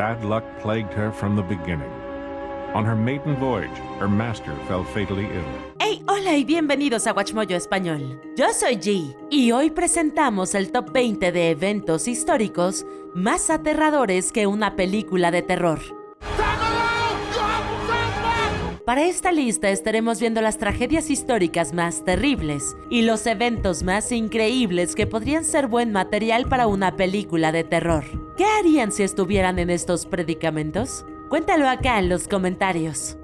bad luck plagued her from the beginning. On her maiden voyage, her master fell fatally ill. Hey, hola y bienvenidos a Watchmojo Español. Yo soy G y hoy presentamos el top 20 de eventos históricos más aterradores que una película de terror. Para esta lista estaremos viendo las tragedias históricas más terribles y los eventos más increíbles que podrían ser buen material para una película de terror. ¿Qué harían si estuvieran en estos predicamentos? Cuéntalo acá en los comentarios.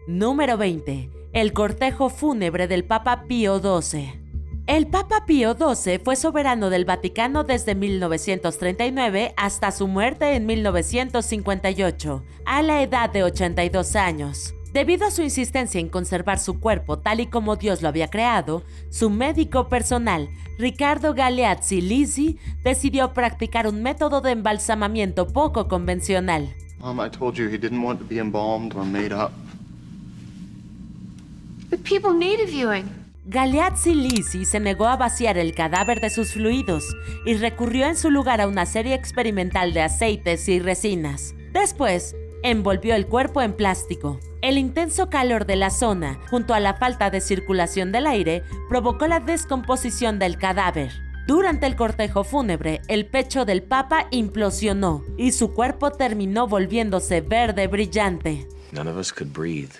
Número 20. El cortejo fúnebre del Papa Pío XII. El Papa Pío XII fue soberano del Vaticano desde 1939 hasta su muerte en 1958, a la edad de 82 años. Debido a su insistencia en conservar su cuerpo tal y como Dios lo había creado, su médico personal, Riccardo Galeazzi Lisi, decidió practicar un método de embalsamamiento poco convencional. I told you he didn't want to be embalmed or made up. But people need a viewing. Galeazzi Lisi se negó a vaciar el cadáver de sus fluidos y recurrió en su lugar a una serie experimental de aceites y resinas. Después, envolvió el cuerpo en plástico. El intenso calor de la zona, junto a la falta de circulación del aire, provocó la descomposición del cadáver. Durante el cortejo fúnebre, el pecho del Papa implosionó y su cuerpo terminó volviéndose verde brillante. None of us could breathe.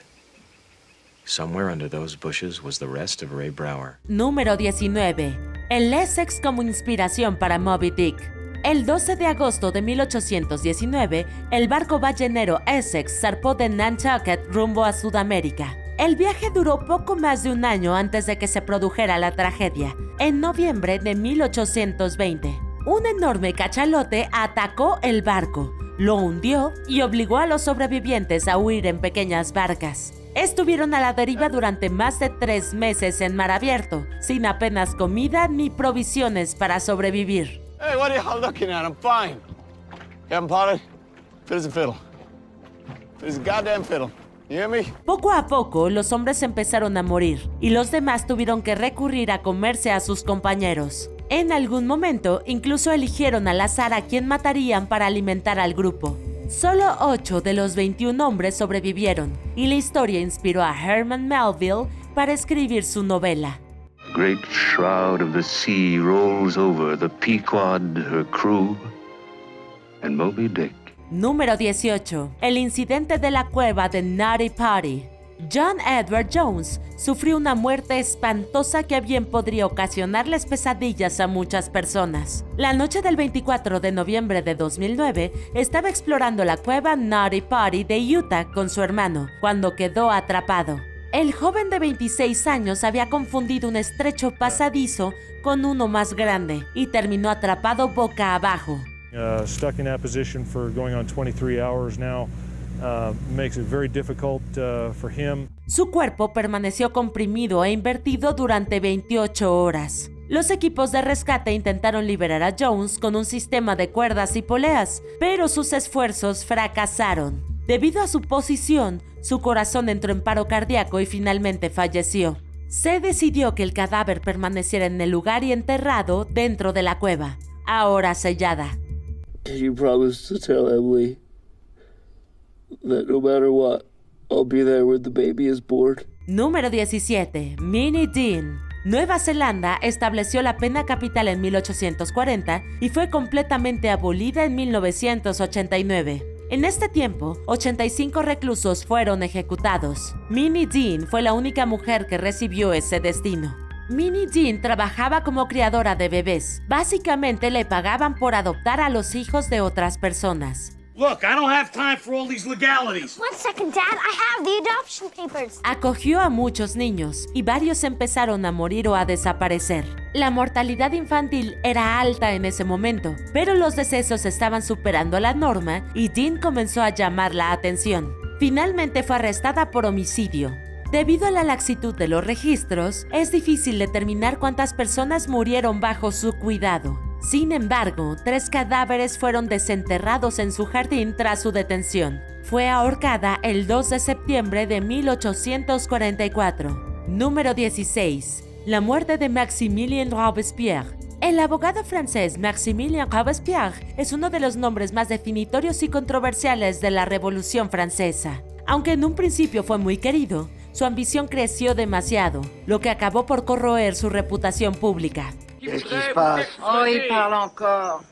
Somewhere under those bushes was the rest of Ray Brower. Número 19. El Essex como inspiración para Moby Dick. El 12 de agosto de 1819, el barco ballenero Essex zarpó de Nantucket rumbo a Sudamérica. El viaje duró poco más de un año antes de que se produjera la tragedia, en noviembre de 1820. Un enorme cachalote atacó el barco, lo hundió y obligó a los sobrevivientes a huir en pequeñas barcas. Estuvieron a la deriva durante más de 3 meses en mar abierto, sin apenas comida ni provisiones para sobrevivir. Hey, what are you looking at? I'm fine. You haven't potted? Fit as a fiddle. Fit as a goddamn fiddle. You hear me? Poco a poco, los hombres empezaron a morir y los demás tuvieron que recurrir a comerse a sus compañeros. En algún momento, incluso eligieron al azar a quien matarían para alimentar al grupo. Solo 8 de los 21 hombres sobrevivieron, y la historia inspiró a Herman Melville para escribir su novela. The great shroud of the sea rolls over the Pequod, her crew, and Moby Dick. Número 18. El incidente de la cueva de Nutty Party. John Edward Jones sufrió una muerte espantosa que bien podría ocasionarles pesadillas a muchas personas. La noche del 24 de noviembre de 2009, estaba explorando la cueva Nutty Party de Utah con su hermano, cuando quedó atrapado. El joven de 26 años había confundido un estrecho pasadizo con uno más grande y terminó atrapado boca abajo. Stuck in that position for going on 23 hours now. Makes it very difficult for him. Su cuerpo permaneció comprimido e invertido durante 28 horas. Los equipos de rescate intentaron liberar a Jones con un sistema de cuerdas y poleas, pero sus esfuerzos fracasaron. Debido a su posición, su corazón entró en paro cardíaco y finalmente falleció. Se decidió que el cadáver permaneciera en el lugar y enterrado dentro de la cueva, ahora sellada. You promised to tell Emily that no matter what, I'll be there when the baby is born. Número 17. Minnie Dean. Nueva Zelanda estableció la pena capital en 1840 y fue completamente abolida en 1989. En este tiempo, 85 reclusos fueron ejecutados. Minnie Dean fue la única mujer que recibió ese destino. Minnie Dean trabajaba como criadora de bebés. Básicamente le pagaban por adoptar a los hijos de otras personas. Look, I don't have time for all these legalities. One second, Dad. I have the adoption papers. Acogió a muchos niños y varios empezaron a morir o a desaparecer. La mortalidad infantil era alta en ese momento, pero los decesos estaban superando la norma y Dean comenzó a llamar la atención. Finalmente fue arrestada por homicidio. Debido a la laxitud de los registros, es difícil determinar cuántas personas murieron bajo su cuidado. Sin embargo, 3 cadáveres fueron desenterrados en su jardín tras su detención. Fue ahorcada el 2 de septiembre de 1844. Número 16. La muerte de Maximilien Robespierre. El abogado francés Maximilien Robespierre es uno de los nombres más definitorios y controversiales de la Revolución Francesa. Aunque en un principio fue muy querido, su ambición creció demasiado, lo que acabó por corroer su reputación pública. Qu'est-ce qui se passe? Oh, il parle encore.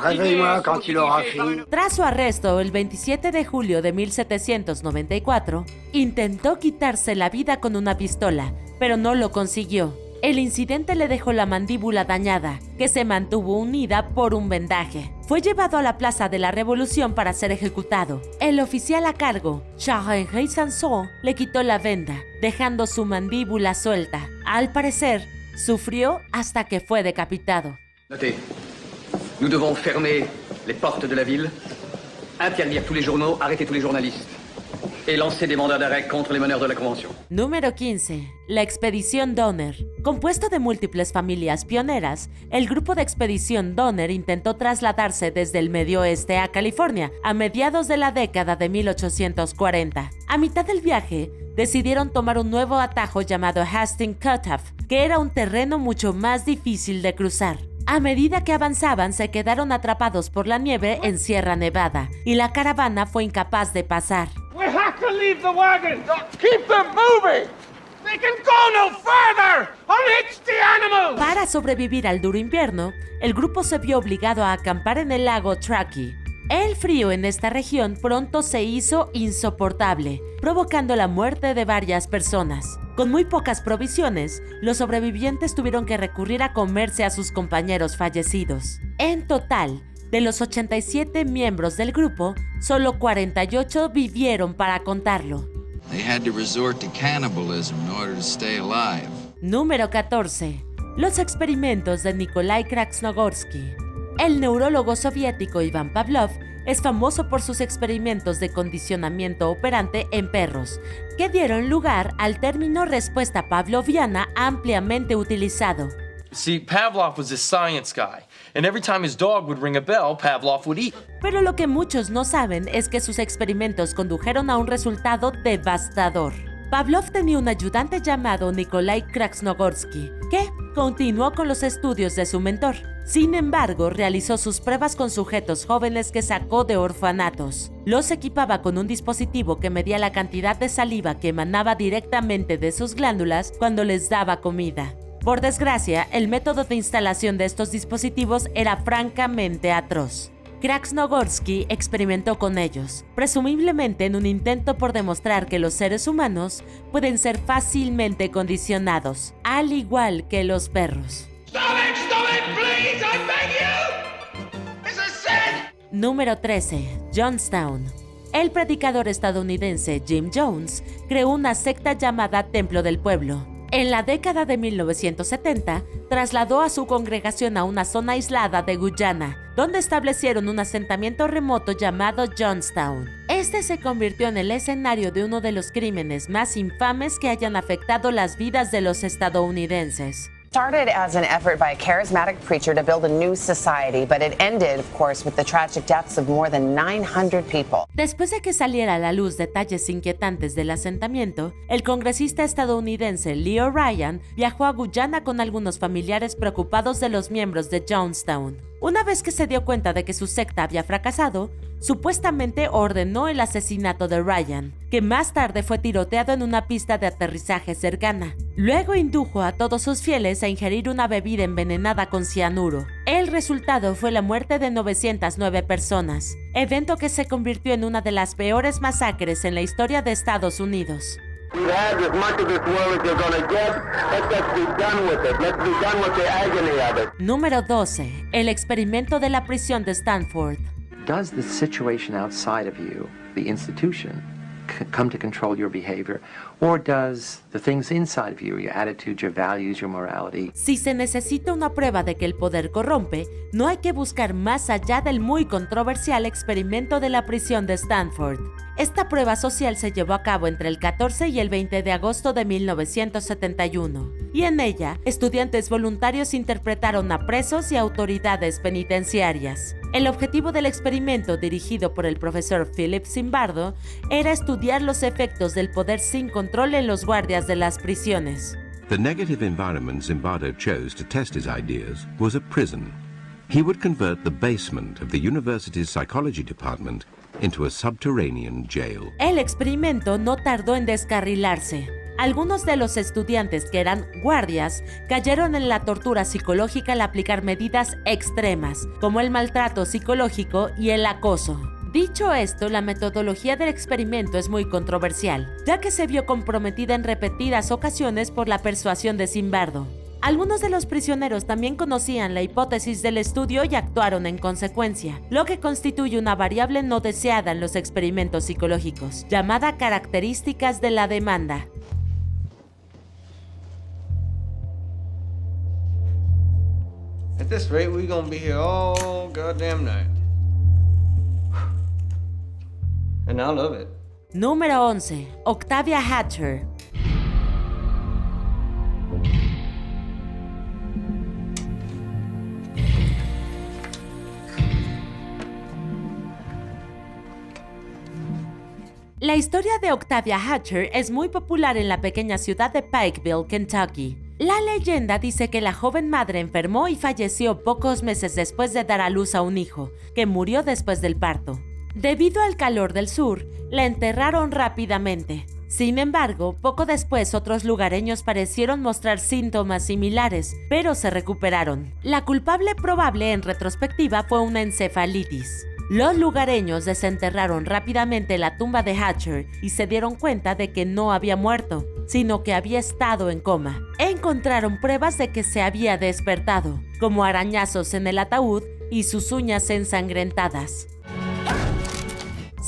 Réveille-moi quand il aura fini. Tras su arresto el 27 de julio de 1794, intentó quitarse la vida con una pistola, pero no lo consiguió. El incidente le dejó la mandíbula dañada, que se mantuvo unida por un vendaje. Fue llevado a la Plaza de la Revolución para ser ejecutado. El oficial a cargo, Charles-Henri Sanson, le quitó la venda, dejando su mandíbula suelta. Al parecer, sufrió hasta que fue decapitado. Notez, nous devons fermer les portes de la ville, interdire tous les journaux, arrêter tous les journalistes et lancer des mandats d'arrêt contre les meneurs de la Convention. Número 15. La Expedición Donner. Compuesto de múltiples familias pioneras, el grupo de Expedición Donner intentó trasladarse desde el Medio Oeste a California a mediados de la década de 1840. A mitad del viaje, decidieron tomar un nuevo atajo llamado Hastings Cutoff, que era un terreno mucho más difícil de cruzar. A medida que avanzaban, se quedaron atrapados por la nieve en Sierra Nevada, y la caravana fue incapaz de pasar. We have to leave the wagon! Keep them moving! They can go no further! Unhitch the animals! Para sobrevivir al duro invierno, el grupo se vio obligado a acampar en el lago Truckee. El frío en esta región pronto se hizo insoportable, provocando la muerte de varias personas. Con muy pocas provisiones, los sobrevivientes tuvieron que recurrir a comerse a sus compañeros fallecidos. En total, de los 87 miembros del grupo, solo 48 vivieron para contarlo. They had to resort to cannibalism in order to stay alive. Número 14. Los experimentos de Nikolai Krasnogorsky. El neurólogo soviético Iván Pavlov es famoso por sus experimentos de condicionamiento operante en perros, que dieron lugar al término respuesta pavloviana ampliamente utilizado. See, Pavlov was a science guy, and every time his dog would ring a bell, Pavlov would eat. Pero lo que muchos no saben es que sus experimentos condujeron a un resultado devastador. Pavlov tenía un ayudante llamado Nikolai Krasnogorsky, que continuó con los estudios de su mentor. Sin embargo, realizó sus pruebas con sujetos jóvenes que sacó de orfanatos. Los equipaba con un dispositivo que medía la cantidad de saliva que emanaba directamente de sus glándulas cuando les daba comida. Por desgracia, el método de instalación de estos dispositivos era francamente atroz. Krasnogorsky experimentó con ellos, presumiblemente en un intento por demostrar que los seres humanos pueden ser fácilmente condicionados, al igual que los perros. Stop it, please! I beg you! It's a sin! Número 13. Jonestown. El predicador estadounidense Jim Jones creó una secta llamada Templo del Pueblo. En la década de 1970, trasladó a su congregación a una zona aislada de Guyana, donde establecieron un asentamiento remoto llamado Jonestown. Este se convirtió en el escenario de uno de los crímenes más infames que hayan afectado las vidas de los estadounidenses. Started as an effort by a charismatic preacher to build a new society, but it ended, of course, with the tragic deaths of more than 900 people. Después de que saliera a la luz detalles inquietantes del asentamiento, el congresista estadounidense Leo Ryan viajó a Guyana con algunos familiares preocupados de los miembros de Jonestown. Una vez que se dio cuenta de que su secta había fracasado, supuestamente ordenó el asesinato de Ryan, que más tarde fue tiroteado en una pista de aterrizaje cercana. Luego indujo a todos sus fieles a ingerir una bebida envenenada con cianuro. El resultado fue la muerte de 909 personas, evento que se convirtió en una de las peores masacres en la historia de Estados Unidos. We've had as much of this world as you're gonna get. Let's just be done with it. Let's be done with the agony of it. Número 12. El experimento de la prisión de Stanford. Does the situation outside of you, the institution, come to control your behavior, or does the things inside of you, your attitude, your values, your morality? Si se necesita una prueba de que el poder corrompe, no hay que buscar más allá del muy controversial experimento de la prisión de Stanford. Esta prueba social se llevó a cabo entre el 14 y el 20 de agosto de 1971, y en ella, estudiantes voluntarios interpretaron a presos y autoridades penitenciarias. El objetivo del experimento, dirigido por el profesor Philip Zimbardo, era estudiar los efectos del poder sin control en los guardias de las prisiones. The negative environment Zimbardo chose to test his ideas was a prison. He would convert the basement of the university's psychology department into a subterranean jail. El experimento no tardó en descarrilarse. Algunos de los estudiantes que eran guardias cayeron en la tortura psicológica al aplicar medidas extremas, como el maltrato psicológico y el acoso. Dicho esto, la metodología del experimento es muy controversial, ya que se vio comprometida en repetidas ocasiones por la persuasión de Zimbardo. Algunos de los prisioneros también conocían la hipótesis del estudio y actuaron en consecuencia, lo que constituye una variable no deseada en los experimentos psicológicos, llamada características de la demanda. At this rate, we're gonna be here all goddamn night. And I love it. Número 11. Octavia Hatcher. La historia de Octavia Hatcher es muy popular en la pequeña ciudad de Pikeville, Kentucky. La leyenda dice que la joven madre enfermó y falleció pocos meses después de dar a luz a un hijo, que murió después del parto. Debido al calor del sur, la enterraron rápidamente. Sin embargo, poco después otros lugareños parecieron mostrar síntomas similares, pero se recuperaron. La culpable probable en retrospectiva fue una encefalitis. Los lugareños desenterraron rápidamente la tumba de Hatcher y se dieron cuenta de que no había muerto, sino que había estado en coma. Encontraron pruebas de que se había despertado, como arañazos en el ataúd y sus uñas ensangrentadas.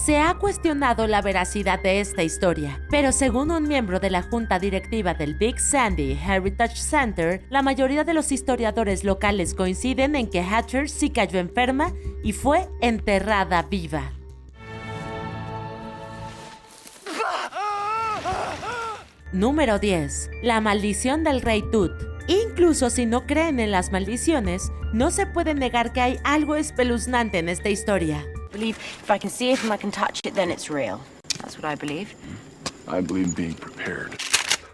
Se ha cuestionado la veracidad de esta historia, pero según un miembro de la junta directiva del Big Sandy Heritage Center, la mayoría de los historiadores locales coinciden en que Hatcher sí cayó enferma y fue enterrada viva. Número 10. La maldición del Rey Tut. Incluso si no creen en las maldiciones, no se puede negar que hay algo espeluznante en esta historia. If I can see it and I can touch it, then it's real. That's what I believe. I believe being prepared.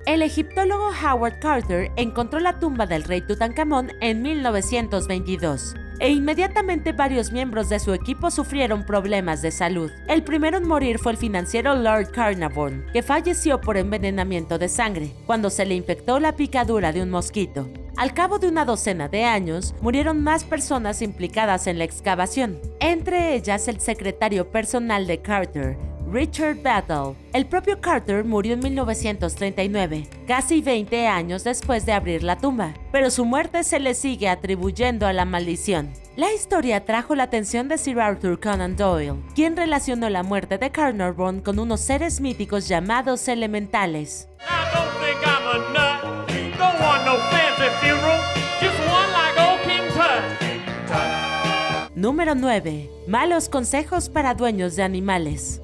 El egiptólogo Howard Carter encontró la tumba del rey Tutankamón en 1922 e inmediatamente varios miembros de su equipo sufrieron problemas de salud. El primero en morir fue el financiero Lord Carnarvon, que falleció por envenenamiento de sangre cuando se le infectó la picadura de un mosquito. Al cabo de una docena de años, murieron más personas implicadas en la excavación, entre ellas el secretario personal de Carter, Richard Battle. El propio Carter murió en 1939, casi 20 años después de abrir la tumba, pero su muerte se le sigue atribuyendo a la maldición. La historia trajo la atención de Sir Arthur Conan Doyle, quien relacionó la muerte de Carnarvon con unos seres míticos llamados elementales. Número 9. Malos consejos para dueños de animales.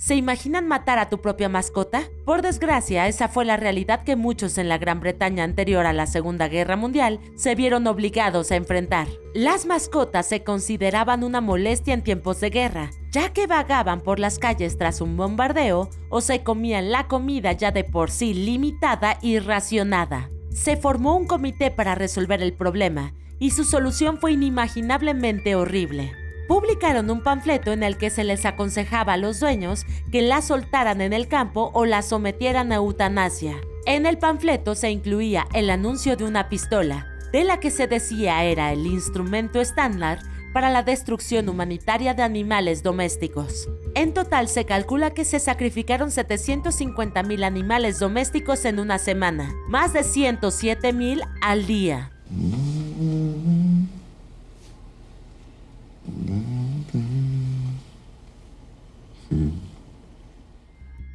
¿Se imaginan matar a tu propia mascota? Por desgracia, esa fue la realidad que muchos en la Gran Bretaña anterior a la Segunda Guerra Mundial se vieron obligados a enfrentar. Las mascotas se consideraban una molestia en tiempos de guerra, ya que vagaban por las calles tras un bombardeo o se comían la comida ya de por sí limitada y racionada. Se formó un comité para resolver el problema y su solución fue inimaginablemente horrible. Publicaron un panfleto en el que se les aconsejaba a los dueños que la soltaran en el campo o la sometieran a eutanasia. En el panfleto se incluía el anuncio de una pistola, de la que se decía era el instrumento estándar para la destrucción humanitaria de animales domésticos. En total se calcula que se sacrificaron 750,000 animales domésticos en una semana, más de 107,000 al día.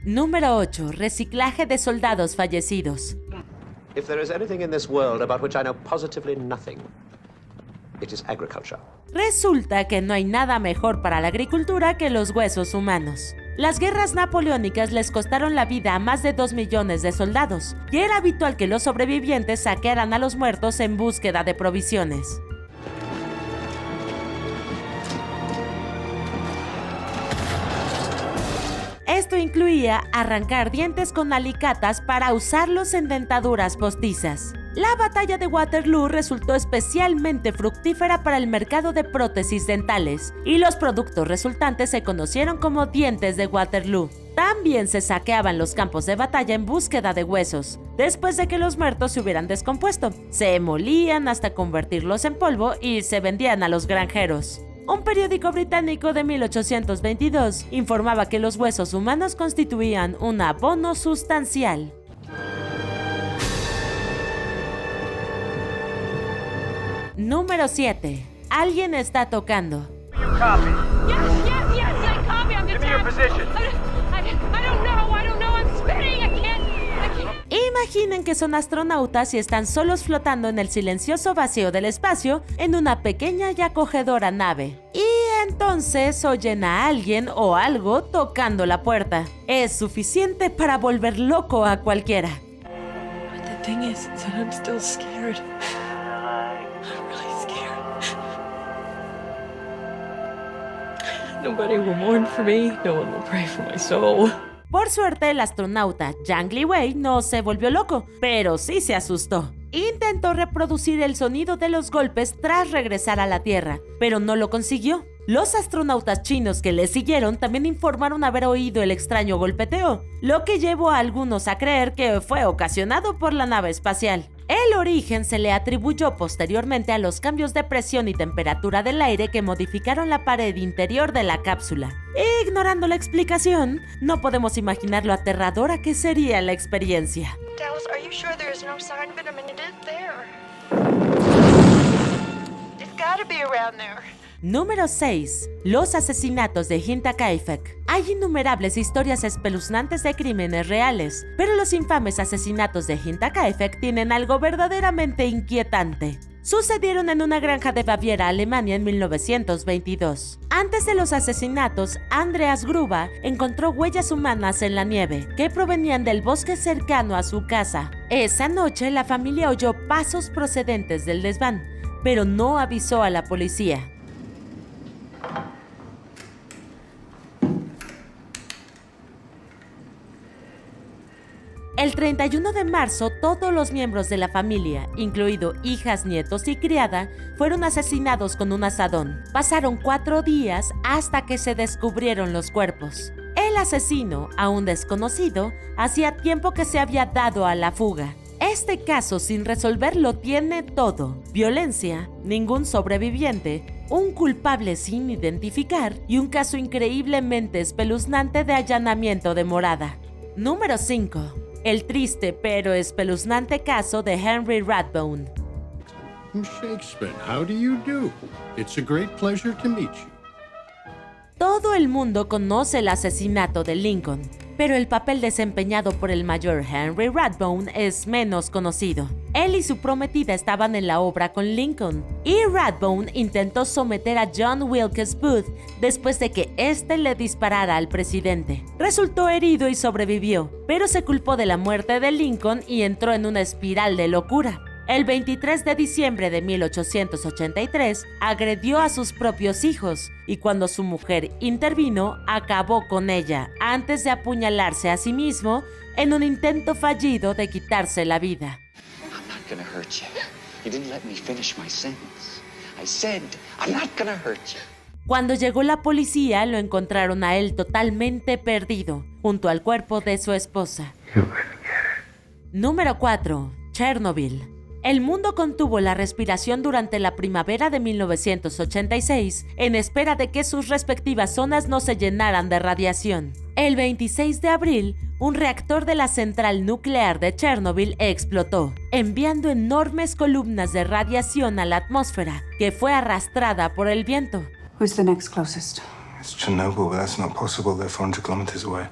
Número 8. Reciclaje de soldados fallecidos. If there is anything in this world about which I know positively nothing, it is agriculture. Resulta que no hay nada mejor para la agricultura que los huesos humanos. Las guerras napoleónicas les costaron la vida a más de 2 millones de soldados, y era habitual que los sobrevivientes saquearan a los muertos en búsqueda de provisiones. Esto incluía arrancar dientes con alicatas para usarlos en dentaduras postizas. La batalla de Waterloo resultó especialmente fructífera para el mercado de prótesis dentales, y los productos resultantes se conocieron como dientes de Waterloo. También se saqueaban los campos de batalla en búsqueda de huesos, después de que los muertos se hubieran descompuesto. Se molían hasta convertirlos en polvo y se vendían a los granjeros. Un periódico británico de 1822 informaba que los huesos humanos constituían un abono sustancial. Número 7. Alguien está tocando. Imaginen que son astronautas y están solos flotando en el silencioso vacío del espacio en una pequeña y acogedora nave. Y entonces oyen a alguien o algo tocando la puerta. Es suficiente para volver loco a cualquiera. But the thing is that I'm still scared. I'm really scared. Nobody will mourn for me. No one will pray for my soul. Por suerte, el astronauta Yang Liwei no se volvió loco, pero sí se asustó. Intentó reproducir el sonido de los golpes tras regresar a la Tierra, pero no lo consiguió. Los astronautas chinos que le siguieron también informaron haber oído el extraño golpeteo, lo que llevó a algunos a creer que fue ocasionado por la nave espacial. El origen se le atribuyó posteriormente a los cambios de presión y temperatura del aire que modificaron la pared interior de la cápsula. Ignorando la explicación, no podemos imaginar lo aterradora que sería la experiencia. Dallas, are you sure there is no sign of it? I mean, it is there. It's gotta be around there. Número 6. Los asesinatos de Hinterkaifeck. Hay innumerables historias espeluznantes de crímenes reales, pero los infames asesinatos de Hinterkaifeck tienen algo verdaderamente inquietante. Sucedieron en una granja de Baviera, Alemania, en 1922. Antes de los asesinatos, Andreas Gruber encontró huellas humanas en la nieve que provenían del bosque cercano a su casa. Esa noche, la familia oyó pasos procedentes del desván, pero no avisó a la policía. El 31 de marzo, todos los miembros de la familia, incluido hijas, nietos y criada, fueron asesinados con un asadón. Pasaron 4 días hasta que se descubrieron los cuerpos. El asesino, aún desconocido, hacía tiempo que se había dado a la fuga. Este caso sin resolver lo tiene todo: violencia, ningún sobreviviente, un culpable sin identificar y un caso increíblemente espeluznante de allanamiento de morada. Número 5. El triste pero espeluznante caso de Henry Rathbone. Shakespeare, how do you do? It's a great pleasure to meet you. Todo el mundo conoce el asesinato de Lincoln, pero el papel desempeñado por el mayor Henry Rathbone es menos conocido. Él y su prometida estaban en la obra con Lincoln, y Rathbone intentó someter a John Wilkes Booth después de que éste le disparara al presidente. Resultó herido y sobrevivió, pero se culpó de la muerte de Lincoln y entró en una espiral de locura. El 23 de diciembre de 1883 agredió a sus propios hijos y cuando su mujer intervino, acabó con ella antes de apuñalarse a sí mismo en un intento fallido de quitarse la vida. I'm not gonna hurt you. You didn't let me finish my sentence. I said, I'm not gonna hurt you. Cuando llegó la policía, lo encontraron a él totalmente perdido, junto al cuerpo de su esposa. Número 4. Chernobyl. El mundo contuvo la respiración durante la primavera de 1986 en espera de que sus respectivas zonas no se llenaran de radiación. El 26 de abril, un reactor de la central nuclear de Chernobyl explotó, enviando enormes columnas de radiación a la atmósfera, que fue arrastrada por el viento. Who's the next closest? It's Chernobyl, but that's not possible. They're 400 kilometers away.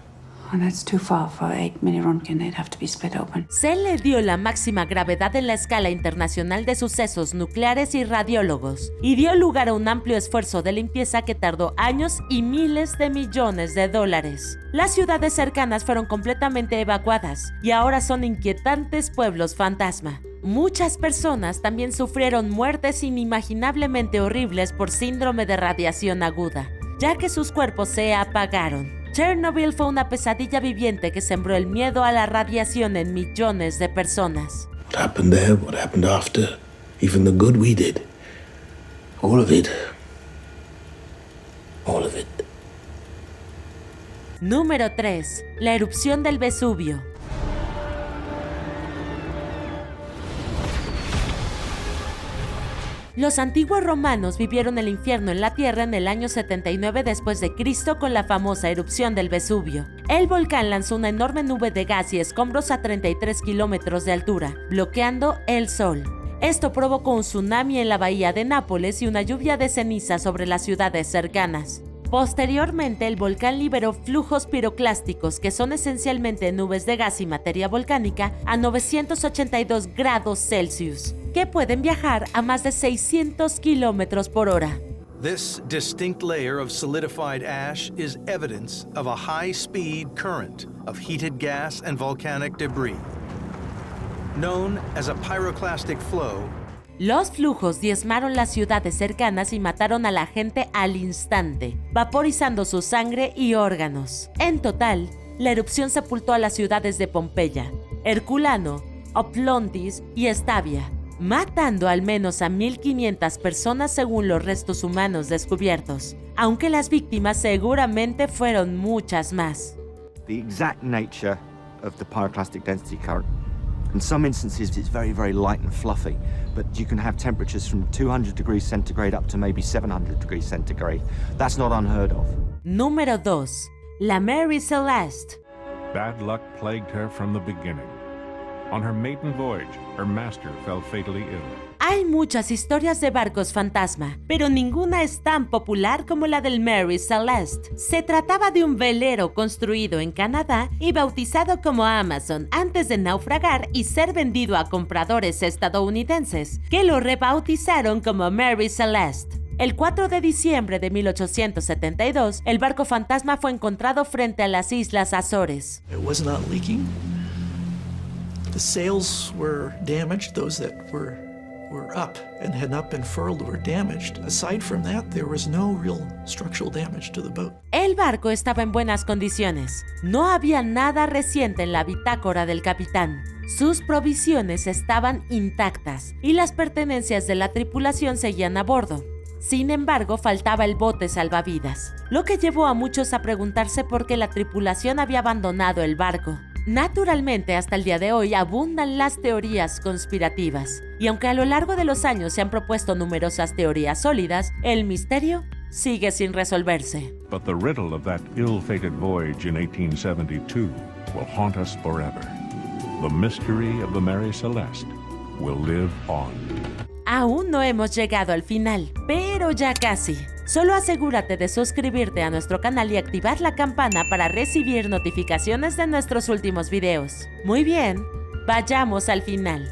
Oh, that's too far for 8 mini Rontgen. They'd have to be split open. Se le dio la máxima gravedad en la escala internacional de sucesos nucleares y radiólogos, y dio lugar a un amplio esfuerzo de limpieza que tardó años y miles de millones de dólares. Las ciudades cercanas fueron completamente evacuadas, y ahora son inquietantes pueblos fantasma. Muchas personas también sufrieron muertes inimaginablemente horribles por síndrome de radiación aguda, ya que sus cuerpos se apagaron. Chernobyl fue una pesadilla viviente que sembró el miedo a la radiación en millones de personas. What happened there, what happened after, even the good we did. All of it. All of it. Número 3. La erupción del Vesubio. Los antiguos romanos vivieron el infierno en la tierra en el año 79 después de Cristo con la famosa erupción del Vesubio. El volcán lanzó una enorme nube de gas y escombros a 33 kilómetros de altura, bloqueando el sol. Esto provocó un tsunami en la bahía de Nápoles y una lluvia de ceniza sobre las ciudades cercanas. Posteriormente, el volcán liberó flujos piroclásticos, que son esencialmente nubes de gas y materia volcánica, a 982 grados Celsius, que pueden viajar a más de 600 kilómetros por hora. This distinct layer of solidified ash is evidence of a high-speed current of heated gas and volcanic debris. Known as a pyroclastic flow, los flujos diezmaron las ciudades cercanas y mataron a la gente al instante, vaporizando su sangre y órganos. En total, la erupción sepultó a las ciudades de Pompeya, Herculano, Oplontis y Estavia, matando al menos a 1.500 personas según los restos humanos descubiertos, aunque las víctimas seguramente fueron muchas más. The exact nature of the pyroclastic density current. In some instances, it's very, very light and fluffy, but you can have temperatures from 200 degrees centigrade up to maybe 700 degrees centigrade. That's not unheard of. Número 2. La Mary Celeste. Bad luck plagued her from the beginning. On her maiden voyage, her master fell fatally ill. Hay muchas historias de barcos fantasma, pero ninguna es tan popular como la del Mary Celeste. Se trataba de un velero construido en Canadá y bautizado como Amazon antes de naufragar y ser vendido a compradores estadounidenses, que lo rebautizaron como Mary Celeste. El 4 de diciembre de 1872, el barco fantasma fue encontrado frente a las Islas Azores. It was not leaking. The sails were damaged, those that were up and had not been furled were damaged. Aside from that, there was no real structural damage to the boat. El barco estaba en buenas condiciones. No había nada reciente en la bitácora del capitán. Sus provisiones estaban intactas y las pertenencias de la tripulación seguían a bordo. Sin embargo, faltaba el bote salvavidas, lo que llevó a muchos a preguntarse por qué la tripulación había abandonado el barco. Naturalmente, hasta el día de hoy abundan las teorías conspirativas, y aunque a lo largo de los años se han propuesto numerosas teorías sólidas, el misterio sigue sin resolverse. But the riddle of that ill-fated voyage in 1872 will haunt us forever. The mystery of the Mary Celeste will live on. Aún no hemos llegado al final, pero ya casi. Solo asegúrate de suscribirte a nuestro canal y activar la campana para recibir notificaciones de nuestros últimos videos. Muy bien, vayamos al final.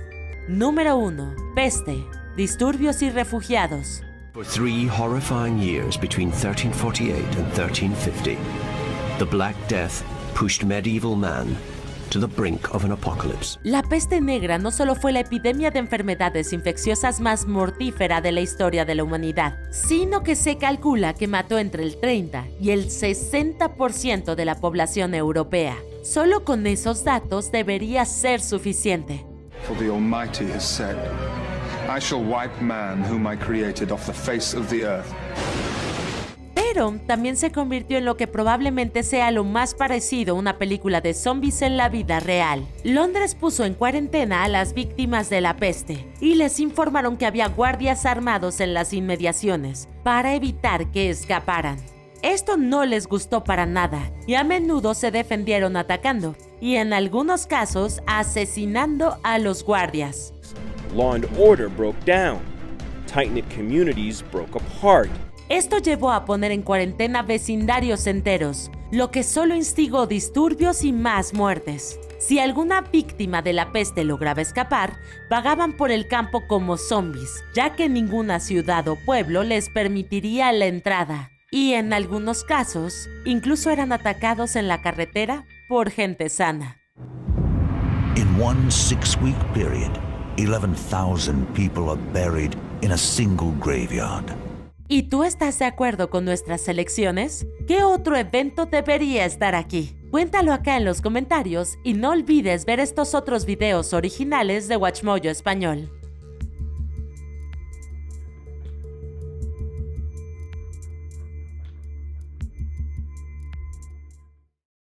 Número 1. Peste, disturbios y refugiados. For 3 horrifying years between 1348 and 1350, the Black Death pushed medieval man to the brink of an apocalypse. La peste negra no solo fue la epidemia de enfermedades infecciosas más mortífera de la historia de la humanidad, sino que se calcula que mató entre el 30 y el 60% de la población europea. Solo con esos datos debería ser suficiente. For the Almighty has said, I shall wipe man whom I created off the face of the earth. Pero también se convirtió en lo que probablemente sea lo más parecido a una película de zombies en la vida real. Londres puso en cuarentena a las víctimas de la peste y les informaron que había guardias armados en las inmediaciones para evitar que escaparan. Esto no les gustó para nada y a menudo se defendieron atacando y en algunos casos asesinando a los guardias. Law and order broke down. Tight-knit communities broke apart. Esto llevó a poner en cuarentena vecindarios enteros, lo que solo instigó disturbios y más muertes. Si alguna víctima de la peste lograba escapar, vagaban por el campo como zombies, ya que ninguna ciudad o pueblo les permitiría la entrada. Y en algunos casos, incluso eran atacados en la carretera por gente sana. In one 6-week period, 11,000 people are buried in a single graveyard. ¿Y tú estás de acuerdo con nuestras selecciones? ¿Qué otro evento debería estar aquí? Cuéntalo acá en los comentarios y no olvides ver estos otros videos originales de WatchMojo Español.